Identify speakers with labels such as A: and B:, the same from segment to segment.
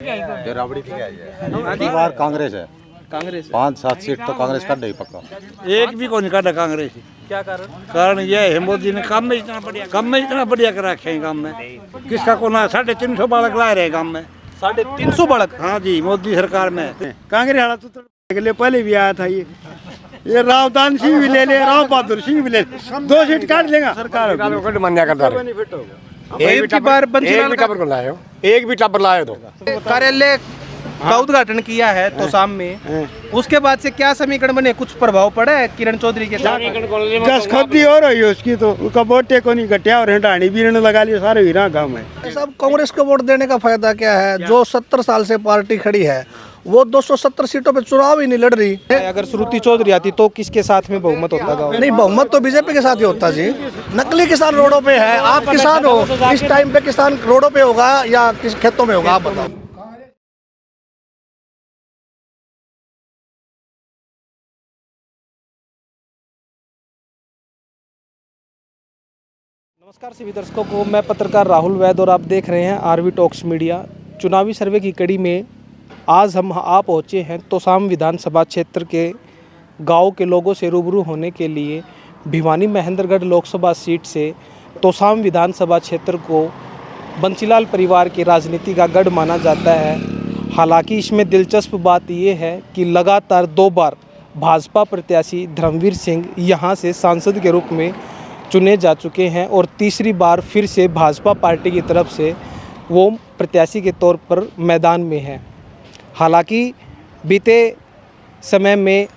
A: राबड़ी की है बार कांग्रेस है।
B: कांग्रेस
A: 5-7 सीट तो कांग्रेस कर देगी पक्का।
C: एक भी को नहीं काटा कांग्रेस।
B: क्या कारण?
C: कारण यह है मोदी ने काम में इतना बढ़िया कर रखे हैं। काम में किसका को ना 350 बालक ला रहे हैं काम में।
B: 350 बालक।
C: हाँ जी, मोदी सरकार में
D: कांग्रेस वाला तो पहले भी आया था। ये राव दान सिंह भी ले ले, राव बहादुर सिंह भी ले, 2 सीट काट देगा सरकार।
B: एक की बार बंसीलाल
E: एक भी टापर लाए तो
B: कार्यालय का उद्घाटन किया है तोसाम में, उसके बाद से क्या समीकरण बने? कुछ प्रभाव पड़ा है किरण चौधरी के साथ?
D: जस खुदी हो रही है उसकी, तो उसका वोटे को नहीं घटिया और हटानी भी लगा लिया सारे हीरा गाँव में।
F: सब कांग्रेस को वोट देने का फायदा क्या है? जो 70 साल से पार्टी खड़ी है वो 270 सीटों पे चुनाव ही नहीं लड़ रही।
B: अगर श्रुति चौधरी आती तो किसके साथ में बहुमत होता गाँव?
F: नहीं, बहुमत तो बीजेपी के साथ ही होता जी। नकली किसान रोडों पे है। आप किसान हो, इस टाइम पे किसान रोडों पे होगा या किस खेतों में होगा, आप बताओ। नमस्कार सभी दर्शकों को, मैं पत्रकार राहुल वैद और आप देख रहे हैं आरवी टॉक्स मीडिया। चुनावी सर्वे की कड़ी में आज हम आ पहुँचे हैं तोसाम विधानसभा क्षेत्र के गांव के लोगों से रूबरू होने के लिए। भिवानी महेंद्रगढ़ लोकसभा सीट से तोसाम विधानसभा क्षेत्र को बंसीलाल परिवार की राजनीति का गढ़ माना जाता है। हालांकि इसमें दिलचस्प बात यह है कि लगातार 2 बार भाजपा प्रत्याशी धर्मवीर सिंह यहाँ से सांसद के रूप में चुने जा चुके हैं और तीसरी बार फिर से भाजपा पार्टी की तरफ से वो प्रत्याशी के तौर पर मैदान में है। हालांकि बीते समय में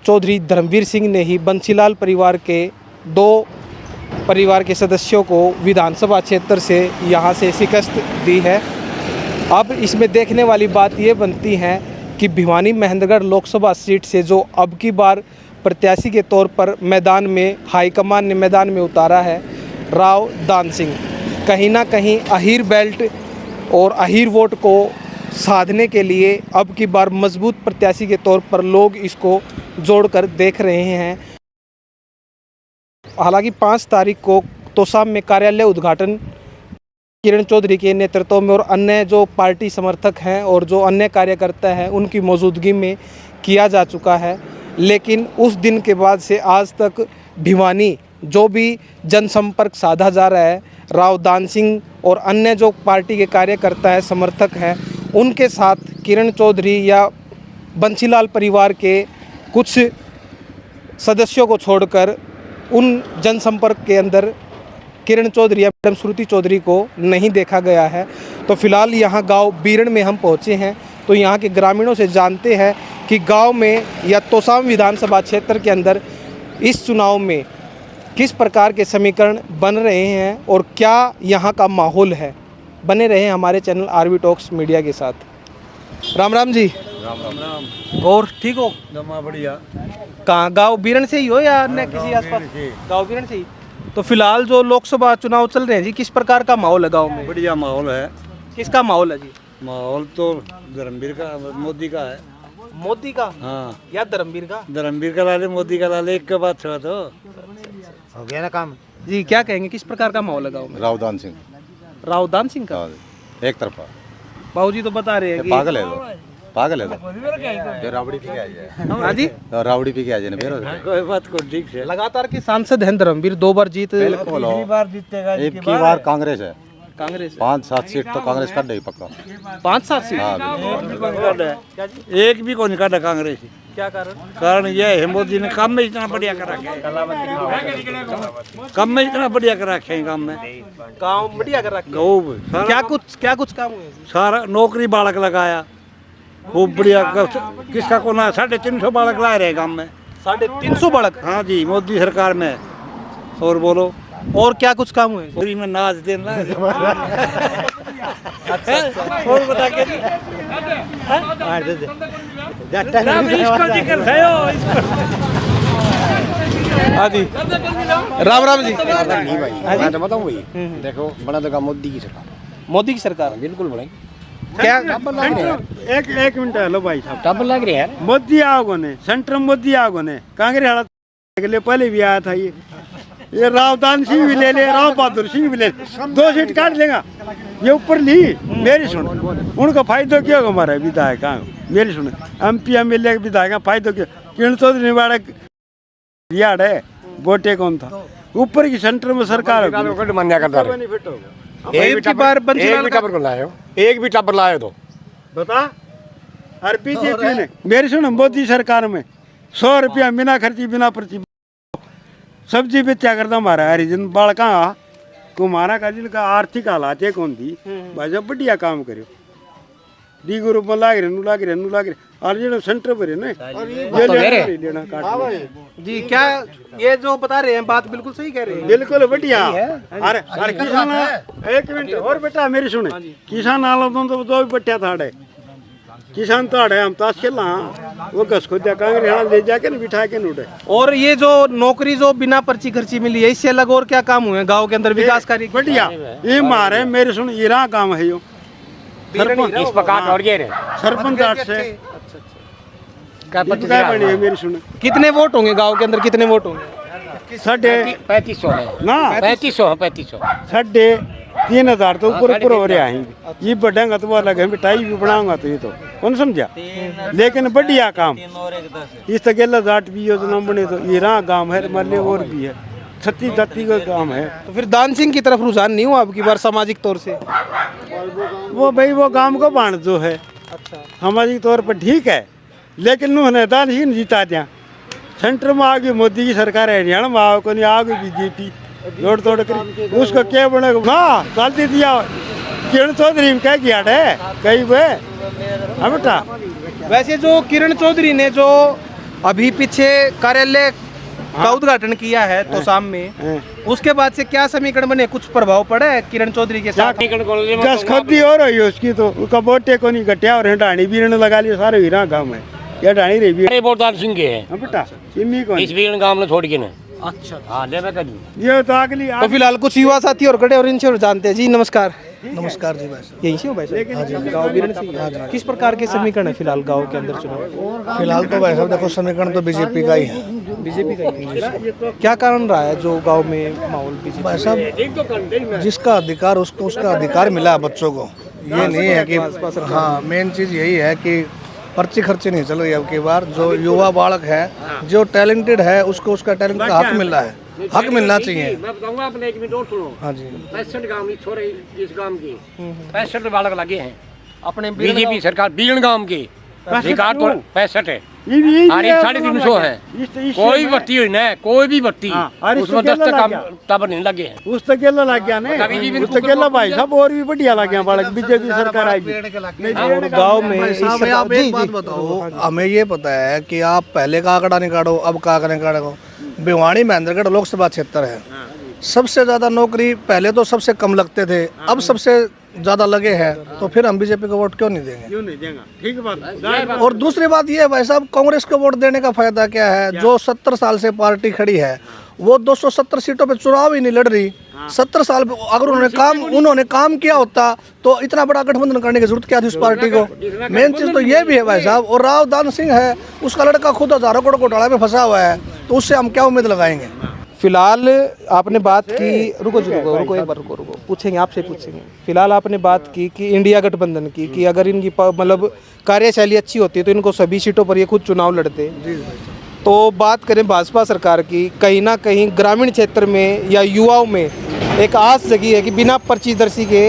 F: चौधरी धर्मवीर सिंह ने ही बंसीलाल परिवार के 2 परिवार के सदस्यों को विधानसभा क्षेत्र से यहाँ से शिकस्त दी है। अब इसमें देखने वाली बात ये बनती है कि भिवानी महेंद्रगढ़ लोकसभा सीट से जो अब की बार प्रत्याशी के तौर पर मैदान में हाईकमान ने मैदान में उतारा है राव दान सिंह, कहीं ना कहीं अहीर बेल्ट और अहीर वोट को साधने के लिए अब की बार मजबूत प्रत्याशी के तौर पर लोग इसको जोड़कर देख रहे हैं। हालांकि 5 तारीख को तोसाम में कार्यालय उद्घाटन किरण चौधरी के नेतृत्व में और अन्य जो पार्टी समर्थक हैं और जो अन्य कार्यकर्ता हैं उनकी मौजूदगी में किया जा चुका है। लेकिन उस दिन के बाद से आज तक भिवानी जो भी जनसंपर्क साधा जा रहा है, राव दान सिंह और अन्य जो पार्टी के कार्यकर्ता हैं, समर्थक हैं, उनके साथ किरण चौधरी या बंसीलाल परिवार के कुछ सदस्यों को छोड़कर उन जनसंपर्क के अंदर किरण चौधरी या मैडम श्रुति चौधरी को नहीं देखा गया है। तो फिलहाल यहाँ गांव बीरण में हम पहुँचे हैं, तो यहाँ के ग्रामीणों से जानते हैं कि गांव में या तोसाम विधानसभा क्षेत्र के अंदर इस चुनाव में किस प्रकार के समीकरण बन रहे हैं और क्या यहाँ का माहौल है। बने रहे हमारे चैनल आरवी टॉक्स मीडिया के साथ। राम राम जी।
A: राम राम।
B: और ठीक हो?
A: बढ़िया।
B: कहाँ, गांव बीरण से ही हो या अन्य किसी आसपास? गांव बीरण से ही। तो फिलहाल जो लोकसभा चुनाव चल रहे हैं जी, किस प्रकार का माहौल है गांव में?
C: बढ़िया माहौल है।
B: किसका माहौल है जी?
C: माहौल तो धर्मवीर का, मोदी का है।
B: मोदी का?
C: हाँ,
B: या धर्मवीर का?
C: धर्मवीर का लाले, मोदी का लाले, एक के बाद छुआ तो
E: हो गया ना काम
B: जी। क्या कहेंगे, किस प्रकार का माहौल है गाँव में?
A: राव दान सिंह।
B: राव दान सिंह का?
A: एक तरफा।
B: बाबूजी तो बता रहे हैं कि
A: पागल है तो, पागल है तो राबड़ी पी के आ जाए।
B: हाँ जी,
A: राबड़ी पी के आ जाए फिर
C: कोई बात को ठीक से।
B: लगातार के सांसद हैं धर्मवीर, 2 बार जीत।
C: बार जीतेगा
A: एक की बार कांग्रेस है।
B: कांग्रेस
A: 5-7 सीट तो कांग्रेस कर देगी पक्का।
B: 5-7 सीट?
C: एक भी को नहीं काटा कांग्रेस।
B: क्या कारण?
C: कारण यह है मोदी ने काम में इतना बढ़िया कर रखे हैं। काम में इतना बढ़िया कर रखे हैं। काम में
B: गाँव बढ़िया कर रखा
C: गाँव
B: क्या कुछ काम हुए?
C: सारा नौकरी बालक लगाया, खूब बढ़िया। किसका को ना 350 बालक ला रहे हैं काम में।
B: 350 बालक?
C: हाँ जी, मोदी सरकार में। और बोलो,
B: और क्या कुछ काम हुए?
C: पूरी में नाच देना। और बता के इसको जिक्र है
B: हाँ जी। राम राम जी।
E: नहीं भाई, मैं तो बताऊं भाई, देखो बना तो मोदी की सरकार।
B: मोदी की सरकार
E: बिल्कुल बने।
B: क्या?
D: एक मिनट हेलो भाई साहब,
E: टब लग रही है।
D: मोदी आओ ने, सेंटर मोदी आओ ने, कांग्रेस वाला पहले भी आया था। ये राव दान सिंह भी ले ले, राव बहादुर सिंह भी ले, 2 सीट काट देगा। ये ऊपर ली मेरी सुन, उनका फायदा क्या होगा हमारा विधायक? मेरी सुन, MP MLA के विधायक का फायदा क्या? किरण चौधरी निवाड़ा याद है, वोटे कौन था? ऊपर की सेंटर में सरकार
E: मान्या करता रहे।
B: एक की बार बंसीलाल
E: एक भी टाबर को लाए, एक भी टाबर लाए तो
D: बता। और बीजेपी ने मेरी सुन मोदी सरकार में 100 रुपया बिना खर्ची बिना पर्ची सब्जी बेचा करता हमारा हरिजन बालका कुमारा का जिनका आर्थिक हालात है कौन थी भाई जब बढ़िया काम करो डी ग्रुप में लाग रहे और जो सेंटर पर है ना ये लेना काट
B: जी। क्या ये जो बता रहे हैं बात बिल्कुल सही कह रहे हैं।
D: बिल्कुल बढ़िया। अरे किसान एक मिनट और बेटा मेरी सुने, किसान आलो तो दो भी बट्टिया थाड़े किसान तो हम ताश खेला वो घस को दिया कांग्रेस यहाँ ले जाके ना बिठा के नोटे।
B: और ये जो नौकरी जो बिना पर्ची खर्ची मिली है, इससे अलग और क्या काम हुए गांव के अंदर विकास कार्य?
D: बढ़िया ये मारे मेरे सुन ईरा काम है यो
E: इस प्रकार और ये
D: सरपंच आठ से क्या बनी है मेरी सुन।
B: कितने वोट होंगे गांव के अंदर, कितने वोट होंगे?
E: 3500 है
D: ना
E: 3500
D: 3,000 तो ऊपर हो रहा है। ये बढ़ेगा तो वो अलग है, मिठाई भी बनाऊंगा तो ये तो कौन समझा। लेकिन बढ़िया काम इस तक जाट भी योजना बने तो ईरा गांव है हमारे और भी है 36 जाति का काम है।
B: तो फिर दान सिंह की तरफ रुझान नहीं हुआ आपकी बार सामाजिक तौर से?
D: वो भाई वो गांव का बाण जो है सामाजिक तौर पर ठीक है, लेकिन उन्होंने दान सिंह जीता दिया। सेंटर में आ गई मोदी की सरकार है, हरियाणा में आओ नहीं आ गई बीजेपी जोड़ तोड़ कर उसका क्या बनेगा? हाँ गलती दिया किरण चौधरी में क्या किया है कहीं वे हाँ बेटा।
B: वैसे जो किरण चौधरी ने जो अभी पीछे कार्यालय का उद्घाटन किया है तोसाम में, उसके बाद से क्या समीकरण बने? कुछ प्रभाव पड़ा है किरण चौधरी के साथ?
D: जस खुदी हो रही है उसकी तो उसका बोटे को नहीं घटिया और ढाणी भी लगा लिया सारे हीरा गाँव में या ढाणी रही भी
E: बोरदार सिंह के है
D: बेटा चिन्नी को
E: इस भी गांव में छोड़ के ना।
B: अच्छा
E: हाँ ले मैं
D: ये तो अगली
B: तो फिलहाल कुछ युवा साथी और खड़े और इनसे और जानते हैं। जी नमस्कार।
F: नमस्कार जी भाई साहब।
B: यहीं से हो भाई साहब? गाँव बीरन से। किस प्रकार के समीकरण है फिलहाल गाँव के अंदर चुनाव?
F: फिलहाल तो भाई साहब देखो समीकरण तो बीजेपी का ही है।
B: बीजेपी का ही है। क्या कारण रहा है जो गाँव में माहौल बीजेपी?
F: भाई साहब जिसका अधिकार उसको उसका अधिकार मिला है बच्चों को, ये नहीं है कि हाँ मेन चीज़ यही है कि पर्ची खर्ची नहीं चल रही है। अब की बार जो युवा बालक है जो टैलेंटेड है उसको उसका टैलेंट का हक मिल रहा है, हक मिलना चाहिए।
E: मैं बताऊंगा अपने एक मिनट और सुनो।
F: हाँ जी
E: 65 गांव की छोरे इस गांव की 65 बालक लगे हैं
B: अपने
E: बीजेपी सरकार बीरण गांव के रिकॉर्ड तो 65 है
D: ये
E: और 350 है। कोई बत्ती हुई ना कोई भी बत्ती उसमें 10 तक टावर नहीं लगे हैं।
D: उस तक केला लग गया नहीं उस तक केला भाई साहब और भी बढ़िया लग गया बालक बीजेपी सरकार आएगी
B: गाँव में।
F: भाई आप एक बात बताओ, हमें ये पता है कि आप पहले का आंकड़ा निकालो अब का आंकड़ा निकालो। भिवाड़ी महेंद्रगढ़ लोकसभा क्षेत्र है, सबसे ज्यादा नौकरी पहले तो सबसे कम लगते थे, अब सबसे ज्यादा लगे हैं, तो फिर हम बीजेपी को वोट क्यों नहीं देंगे?
D: क्यों नहीं देगा? ठीक बात।
F: और दूसरी बात ये है भाई साहब कांग्रेस को वोट देने का फायदा क्या है? जो 70 साल से पार्टी खड़ी है वो 270 सीटों पे चुनाव ही नहीं लड़ रही। 70 साल अगर उन्होंने काम किया होता तो इतना बड़ा गठबंधन करने की जरूरत क्या थी उस पार्टी को? मेन चीज तो ये भी है भाई साहब। और राव दान सिंह है उसका लड़का खुद हजारों करोड़ घोटाला में फंसा हुआ है, तो उससे हम क्या उम्मीद लगाएंगे?
B: फिलहाल आपने बात की, रुको एक बार रुको पूछेंगे आपसे पूछेंगे। फिलहाल आपने बात की कि इंडिया गठबंधन की कि अगर इनकी मतलब कार्यशैली अच्छी होती है तो इनको सभी सीटों पर ये खुद चुनाव लड़ते। तो बात करें भाजपा सरकार की, कहीं ना कहीं ग्रामीण क्षेत्र में या युवाओं में एक आस जगी है कि बिना पर्चीदर्शी के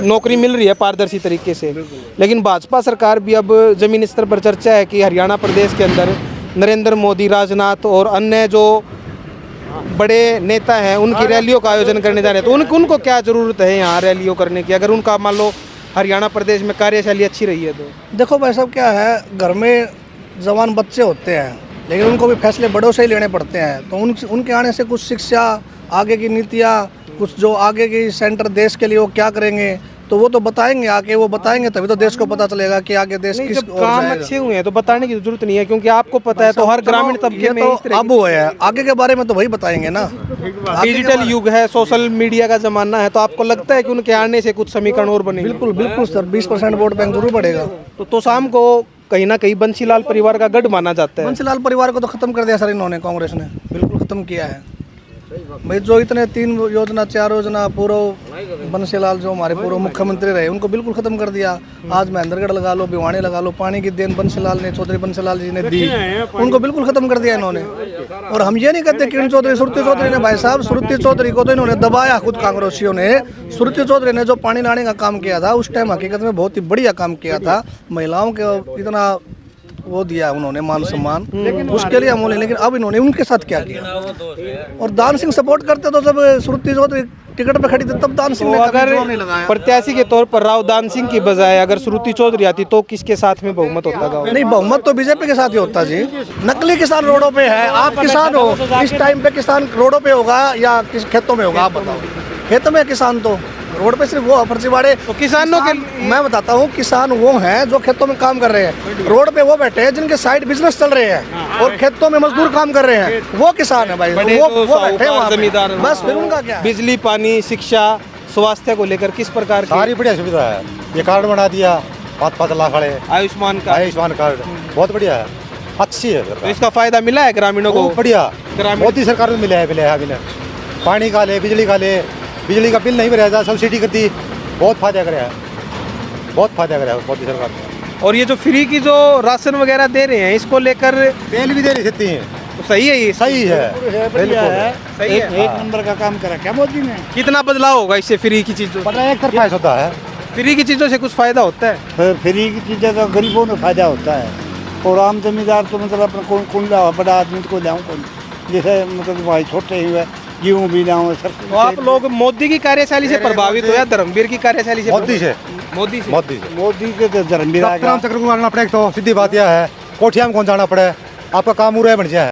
B: नौकरी मिल रही है पारदर्शी तरीके से। लेकिन भाजपा सरकार भी अब जमीनी स्तर पर चर्चा है कि हरियाणा प्रदेश के अंदर नरेंद्र मोदी, राजनाथ और अन्य जो बड़े नेता हैं उनकी रैलियों का आयोजन करने जा रहे हैं। तो उनको क्या ज़रूरत है यहाँ रैलियों करने की, अगर उनका मान लो हरियाणा प्रदेश में कार्यशैली अच्छी रही है तो?
F: देखो भाई साहब क्या है, घर में जवान बच्चे होते हैं लेकिन उनको भी फैसले बड़ों से ही लेने पड़ते हैं। तो उनके आने से कुछ शिक्षा, आगे की नीतियाँ, कुछ जो आगे की सेंटर देश के लिए वो क्या करेंगे तो वो तो बताएंगे, आके वो बताएंगे तभी तो देश को पता चलेगा कि आगे देश किस ओर
B: काम
F: जाएगा।
B: अच्छे हुए हैं तो बताने की जरूरत नहीं है, क्योंकि आपको पता है तो हर ग्रामीण तबके में इस तरह
F: अब हुए हैं, आगे के बारे में तो वही बताएंगे ना।
B: डिजिटल युग है, सोशल मीडिया का जमाना है, तो आपको लगता है कि उनके आने से कुछ समीकरण और बनेंगे?
F: बिल्कुल बिल्कुल सर, 20% वोट बैंक जरूर बढ़ेगा।
B: तो शाम को कहीं ना कहीं बंसीलाल परिवार का गढ़ माना जाता है।
F: बंसीलाल परिवार को तो खत्म कर दिया सर इन्होंने, कांग्रेस ने बिल्कुल खत्म किया है।
G: भाई जो इतने 3 योजना 4 योजना पूर्व बंसीलाल जो हमारे पूर्व मुख्यमंत्री रहे उनको बिल्कुल खत्म कर दिया। आज महेंद्रगढ़ लगा लो, भिवानी लगा लो, पानी की देन बंसीलाल ने, चौधरी बंसीलाल जी ने दी, उनको बिल्कुल खत्म कर दिया इन्होंने। और हम ये नहीं कहते किरण चौधरी सुरती चौधरी ने, भाई साहब सुरती चौधरी को तो इन्होंने दबाया खुद कांग्रेसियों ने। सुरती चौधरी ने जो पानी लाने का काम किया था उस टाइम हकीकत में बहुत ही बढ़िया काम किया था, महिलाओं के इतना वो दिया उन्होंने मान सम्मान, उसके लिए हम बोले। लेकिन अब इन्होंने उनके साथ क्या किया। और दान सिंह सपोर्ट करते तो जब सुरती चौधरी टिकट पे खड़ी थी तब दान सिंह ने
F: अगर
G: कभी जोर नहीं लगाया।
F: प्रत्याशी के तौर पर राव दान सिंह की बजाय अगर श्रुति चौधरी आती तो किसके साथ में बहुमत होता गाँव?
G: नहीं, बहुमत तो बीजेपी के साथ ही होता जी। नकली किसान रोडों पे है। आप किसान हो, इस टाइम पे किसान रोडों पे होगा या किस खेतों में होगा? आप बताओ। खेतों में किसान तो रोड पे सिर्फ वो फर्जीवाड़े।
F: तो किसानों के
G: मैं बताता हूँ, किसान वो हैं जो खेतों में काम कर रहे हैं। रोड पे वो बैठे हैं जिनके साइड बिजनेस चल रहे हैं और खेतों में मजदूर काम कर रहे हैं, वो किसान है भाई।
F: बड़े
G: वो
F: जो
G: बैठे हैं वहाँ पे।
F: जमींदार
G: बस फिर उनका क्या है?
F: बिजली, पानी, शिक्षा, स्वास्थ्य को लेकर किस प्रकार की
A: सारी बढ़िया सुविधा है। ये कार्ड बना दिया 5-5 लाख वाले,
F: आयुष्मान का?
A: आयुष्मान कार्ड बहुत बढ़िया है, अच्छी है
F: तो
A: सरकार।
F: इसका फायदा मिला है ग्रामीणों को?
A: बहुत बढ़िया,
F: ग्रामीण
A: मोदी सरकार में मिला है अभी ने। पानी का ले, बिजली का ले, बिजली का बिल नहीं भरा था, सब्सिडी कर दी, बहुत फायदा कराया है, बहुत फायदा कराया है मोदी सरकार ने।
F: और ये जो फ्री की जो राशन वगैरह दे रहे हैं इसको लेकर
A: तेल भी दे नहीं सकती हैं,
F: तो सही है ये?
A: सही है, बिल्कुल
F: सही है।
D: एक नंबर का काम करा क्या मोदी ने।
F: कितना बदलाव होगा इससे फ्री की चीजों?
A: पता एक तरफा होता है।
F: फ्री की चीजों से कुछ फायदा होता है?
D: फ्री की चीज़ें तो गरीबों में फायदा होता है और आम जमींदार तो मतलब अपना कौन लाओ, बड़ा आदमी को लाऊं कौन, जैसे मतलब भाई छोटे हुए गेहूँ भी लाऊं।
F: तो आप लोग मोदी की कार्यशैली से प्रभावित हो या धर्मवीर की कार्यशैली से?
A: मोदी से,
F: मोदी से।
A: मोदी से।
D: मोदी के तो धर्मवीर
A: राम चक्र को मारना पड़ेगा तो सीधी बात यह है, कोठिया में कौन जाना पड़े, आपका काम हो रहा है बढ़िया है।